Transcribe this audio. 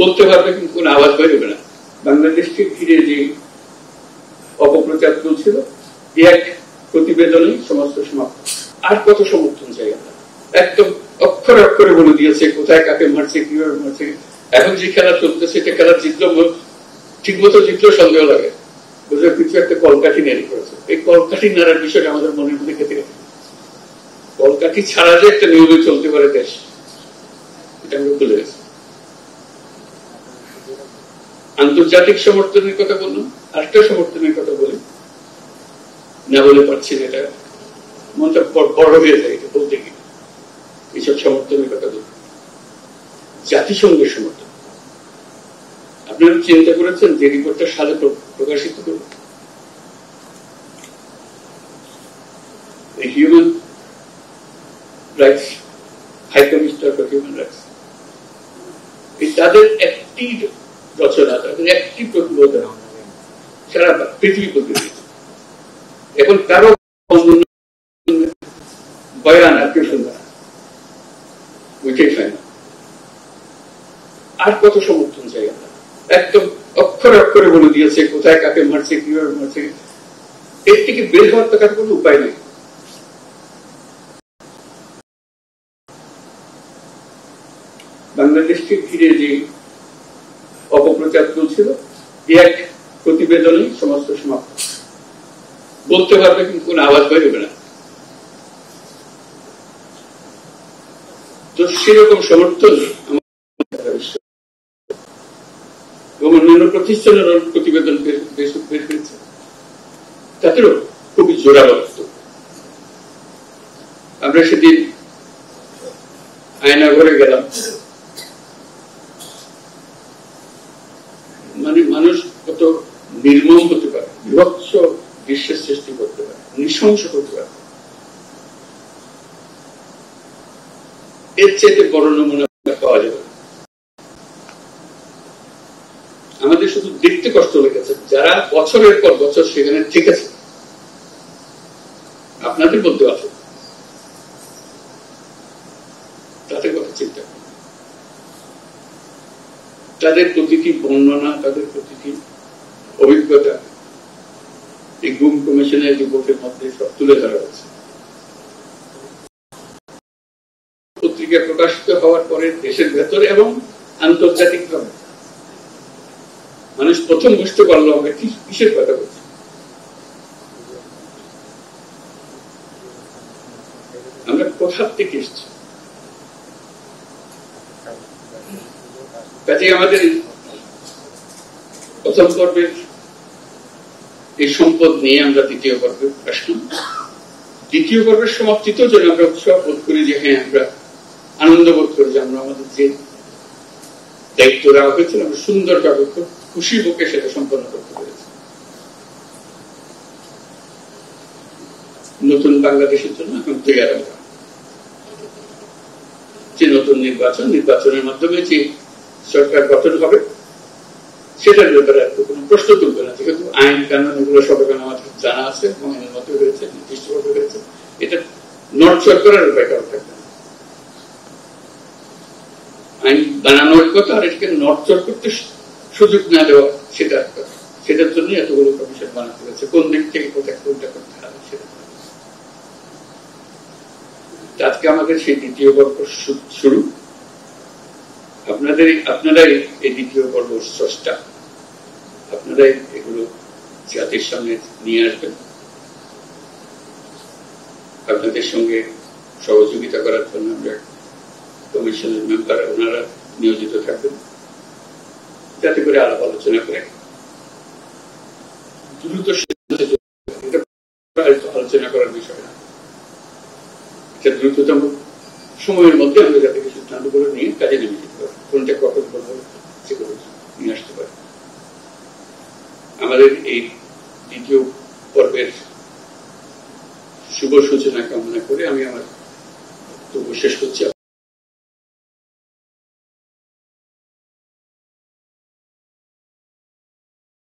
বলতে পারবে কিন্তু কোনো আওয়াজ বেরোবে না। বাংলাদেশকে ঘিরে যে অপপ্রচার চলছিল এক প্রতিবেদনে সমস্ত সমাপ্ত। আর কত সমর্থন চাই আমরা? একদম অক্ষরে অক্ষরে বলে দিয়েছে কোথায় কাকে মারছে, কিভাবে মারছে। এখন যে খেলা চলতেছে এটা খেলা জিতলো, ঠিক মতো জিতলেও সন্দেহ লাগে। বুঝলে কিছু একটা কলকাঠি নাড়ি করেছে। এই কলকাঠি নাড়ার বিষয়টা আমাদের মনের মধ্যে খেতে গেছে। কলকাঠি ছাড়া যে একটা নিয়মে চলতে পারে দেশ, এটা আমরা ভুলে গেছি। আন্তর্জাতিক সমর্থনের কথা বললাম, রাষ্ট্র সমর্থনের কথা বলি না, বলে পারছি না। এটা মনটা বড় হয়ে যায় এটা বলতে গিয়ে। এইসব সমর্থনের কথা বলি, জাতিসংঘের সমর্থন। আপনারা চিন্তা করেছেন যে রিপোর্টটা সালে প্রকাশিত করবে? Human rights high commissioner for human rights, তাদের একটি রচনা, তাদের একটি প্রতিবেদন সারা পৃথিবী করতে দিয়েছে। এখন কারো বয়ান আর কেউ শুনবে না, ওইটাই ফাইনাল। আর কত সমর্থন চাই আমরা? একদম অক্ষরে অক্ষরে বলে দিয়েছে কোথায় কাকে মারছে, কিভাবে মারছে। এর থেকে বের হওয়ার তো কোনো উপায় নেই। বাংলাদেশকে ঘিরে যে অপপ্রচার চলছিল এক প্রতিবেদনে সমস্ত সমাপ্ত। বলতে পারবে কিন্তু কোনো আওয়াজ বেরোবে না। তো সেরকম সমর্থন অন্যান্য প্রতিষ্ঠানের প্রতিবেদন বের করেছে, তাদেরও খুবই জোরাবদ্ধ। আমরা সেদিন আয়নাঘরে গেলাম, মানে মানুষ কত নির্মম হতে পারে, বিভৎস দৃশ্যের সৃষ্টি করতে পারে, নৃশংস করতে পারে। এর চেয়ে বড় নমুনা পাওয়া যাবে। আমাদের শুধু দেখতে কষ্ট লেগেছে, যারা বছরের পর বছর সেখানে ঠিক আছে, আপনাদের মধ্যে আছে, তাদের কথা চিন্তা করুন। তাদের প্রতিটি বর্ণনা, তাদের প্রতিটি অভিজ্ঞতা এই গুম কমিশনের রিপোর্টের মধ্যে সব তুলে ধরা হয়েছে। পত্রিকা প্রকাশিত হওয়ার পরে দেশের ভেতরে এবং আন্তর্জাতিক ভাবে মানুষ প্রথম বুঝতে পারলো আমরা কিসের কথা বলছি। আমরা কোথার থেকে এসেছি। কাজে আমাদের প্রথম পর্বের এই সম্পদ নিয়ে আমরা দ্বিতীয় পর্বে আসলাম। দ্বিতীয় পর্বের সমাপ্তিতেও যেন আমরা উৎসাহ বোধ করি যে হ্যাঁ, আমরা আনন্দ বোধ করি যে আমরা আমাদের যে দায়িত্ব দেওয়া হয়েছিল আমরা সুন্দরভাবে খুশি বুকে সেটা সম্পন্ন করতে পেরেছি। নতুন বাংলাদেশের জন্য এখন তৈরি আমরা যে নতুন নির্বাচনের মাধ্যমে যে সরকার গঠন হবে সেটার ব্যাপারে কোনো প্রশ্ন তুলবে না, যেহেতু আইন কানুন এগুলো সব এখন আমাদের জানা আছে এবং এর মধ্যে রয়েছে, নির্দিষ্টভাবে রয়েছে। এটা নড়চড় করার ব্যাপারে থাকবে না। আইন বানানোর কথা, আর এটাকে নড়চড় করতে সুযোগ না দেওয়া সেটার জন্য এতগুলো কমিশন বানাতে হয়েছে। কোন দিক থেকে কোথায় কোনটা করতে হবে সেটা। আজকে আমাদের সেই দ্বিতীয় পর্ব শুরু। আপনারাই এই দ্বিতীয় পর্ব স্রষ্টা, আপনারাই এগুলো জাতির সামনে নিয়ে আসবেন। আপনাদের সঙ্গে সহযোগিতা করার জন্য আমরা কমিশনের মেম্বার ওনারা নিয়োজিত থাকবেন, যাতে করে আলাপ আলোচনা করে দ্রুত আলোচনা করার বিষয় না, এটা দ্রুততম সময়ের মধ্যে আমরা যাতে সিদ্ধান্ত করে নিয়ে কাজে নেমে যেতে পারি। কোনটা কখন করবো সেগুলো নিয়ে আসতে পারি। আমাদের এই দ্বিতীয় পর্বের শুভ সূচনা কামনা করে আমি আমার বক্তব্য শেষ করছি।